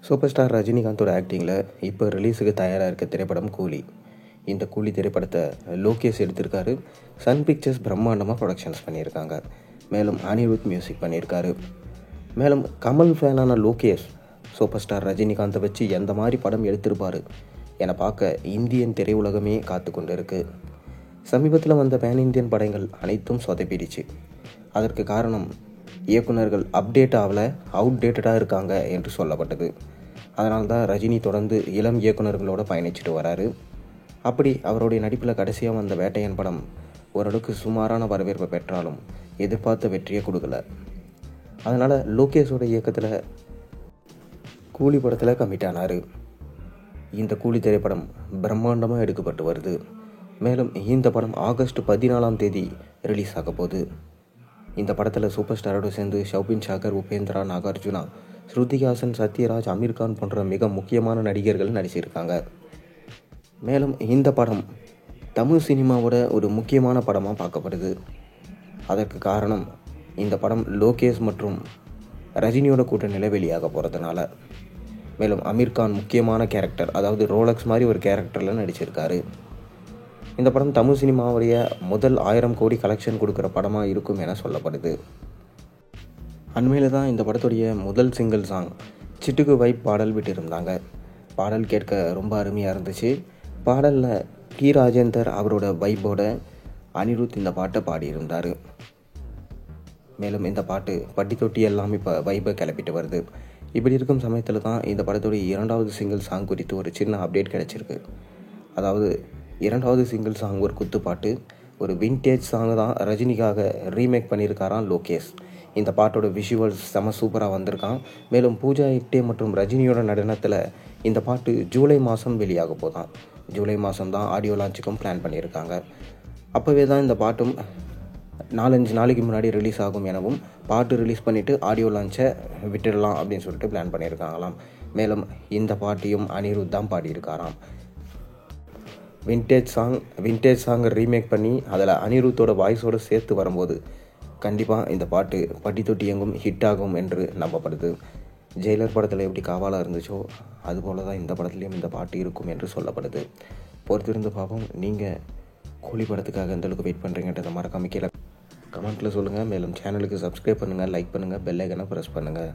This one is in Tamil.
சூப்பர் ஸ்டார் ரஜினிகாந்தோட ஆக்டிங்கில் இப்போ ரிலீஸுக்கு தயாராக இருக்க திரைப்படம் கூலி. இந்த கூலி திரைப்படத்தை லோகேஷ் எடுத்திருக்காரு. சன் பிக்சர்ஸ் பிரம்மாண்டமாக ப்ரொடக்ஷன்ஸ் பண்ணியிருக்காங்க. மேலும் அனிருத் மியூசிக் பண்ணியிருக்காரு. மேலும் கமல் ஃபேனான லோகேஷ் சூப்பர் ஸ்டார் ரஜினிகாந்தை வச்சு எந்த மாதிரி படம் எடுத்திருப்பார் என பார்க்க இந்தியன் திரையுலகமே காத்து கொண்டு இருக்கு. சமீபத்தில் வந்த பேன் இந்தியன் படங்கள் அனைத்தும் சொதப்பிடுச்சு. அதற்கு காரணம் இயக்குநர்கள் அப்டேட் ஆகலை, அவுட்டேட்டடாக இருக்காங்க என்று சொல்லப்பட்டது. அதனால தான் ரஜினி தொடர்ந்து இளம் இயக்குநர்களோடு பயணிச்சுட்டு வராரு. அப்படி அவருடைய நடிப்பில் கடைசியாக வந்த வேட்டையன் படம் ஓரளவுக்கு சுமாரான வரவேற்பை பெற்றாலும் எதிர்பார்த்த வெற்றியை கொடுக்கல. அதனால் லோகேஷோட இயக்கத்தில் கூலி படத்தில் கமிட் ஆனார். இந்த கூலி திரைப்படம் பிரம்மாண்டமாக எடுக்கப்பட்டு வருது. மேலும் இந்த படம் ஆகஸ்ட் 14 ரிலீஸ் ஆக போகுது. இந்த படத்தில் சூப்பர் ஸ்டாரோடு சேர்ந்து ஷௌபின் ஷாகர், உபேந்திரா, நாகார்ஜுனா, ஸ்ருதிஹாசன், சத்யராஜ், அமீர்கான் போன்ற மிக முக்கியமான நடிகர்கள் நடிச்சிருக்காங்க. மேலும் இந்த படம் தமிழ் சினிமாவோட ஒரு முக்கியமான படமாக பார்க்கப்படுது. அதற்கு காரணம் இந்த படம் லோகேஷ் மற்றும் ரஜினியோட கூட்டணியில் வெளியாக போகிறதுனால. மேலும் அமீர்கான் முக்கியமான கேரக்டர், அதாவது ரோலக்ஸ் மாதிரி ஒரு கேரக்டரில் நடிச்சிருக்காரு. இந்த படம் தமிழ் சினிமாவுடைய முதல் 1000 கோடி கலெக்ஷன் கொடுக்குற படமாக இருக்கும் என சொல்லப்படுது. அண்மையில் தான் இந்த படத்துடைய முதல் சிங்கிள் சாங் சிட்டுக்கு வைப் பாடல் விட்டிருந்தாங்க. பாடல் கேட்க ரொம்ப அருமையாக இருந்துச்சு. பாடலில் டி ராஜேந்தர் அவரோட வைப்போட அனிருத் இந்த பாட்டை பாடியிருந்தார். மேலும் இந்த பாட்டு பட்டி தொட்டி எல்லாம் இப்போ வைப்பை கிளப்பிட்டு வருது. இப்படி இருக்கும் சமயத்தில் தான் இந்த படத்துடைய 2வது சிங்கிள் சாங் குறித்து ஒரு சின்ன அப்டேட் கிடச்சிருக்கு. அதாவது 2வது சிங்கிள் சாங் ஒரு குத்துப்பாட்டு, ஒரு வின்டேஜ் சாங் தான் ரஜினிக்காக ரீமேக் பண்ணியிருக்காராம் லோகேஷ். இந்த பாட்டோட விஷுவல்ஸ் செம சூப்பராக வந்திருக்கான். மேலும் பூஜா ஹெக்டே மற்றும் ரஜினியோட நடனத்தில் இந்த பாட்டு ஜூலை மாதம் வெளியாக போதான். ஜூலை மாதம் தான் ஆடியோ லான்ச்சுக்கும் பிளான் பண்ணியிருக்காங்க. அப்போவே தான் இந்த பாட்டும் 4-5 நாளைக்கு முன்னாடி ரிலீஸ் ஆகும் எனவும், பாட்டு ரிலீஸ் பண்ணிவிட்டு ஆடியோ லான்ச்சை விட்டுடலாம் அப்படின்னு சொல்லிட்டு பிளான் பண்ணியிருக்காங்களாம். மேலும் இந்த பாட்டையும் அனிருத் தான் பாடியிருக்காராம். வின்டேஜ் சாங் ரீமேக் பண்ணி அதில் அனிருத்தோட வாய்ஸோடு சேர்த்து வரும்போது கண்டிப்பாக இந்த பாட்டு பட்டி தொட்டி எங்கும் ஹிட் ஆகும் என்று நம்பப்படுது. ஜெயிலர் படத்தில் எப்படி காவாலாக இருந்துச்சோ அதுபோல தான் இந்த படத்துலேயும் இந்த பாட்டு இருக்கும் என்று சொல்லப்படுது. பொறுத்திருந்து பார்ப்போம். நீங்கள் கூலி படத்துக்காக எந்தளவுக்கு வெயிட் பண்ணுறீங்கன்றதை மறக்காம கீழே கமெண்ட்டில் சொல்லுங்கள். மேலும் சேனலுக்கு சப்ஸ்கிரைப் பண்ணுங்கள், லைக் பண்ணுங்கள், பெல் ஐக்கனை ப்ரெஸ் பண்ணுங்கள்.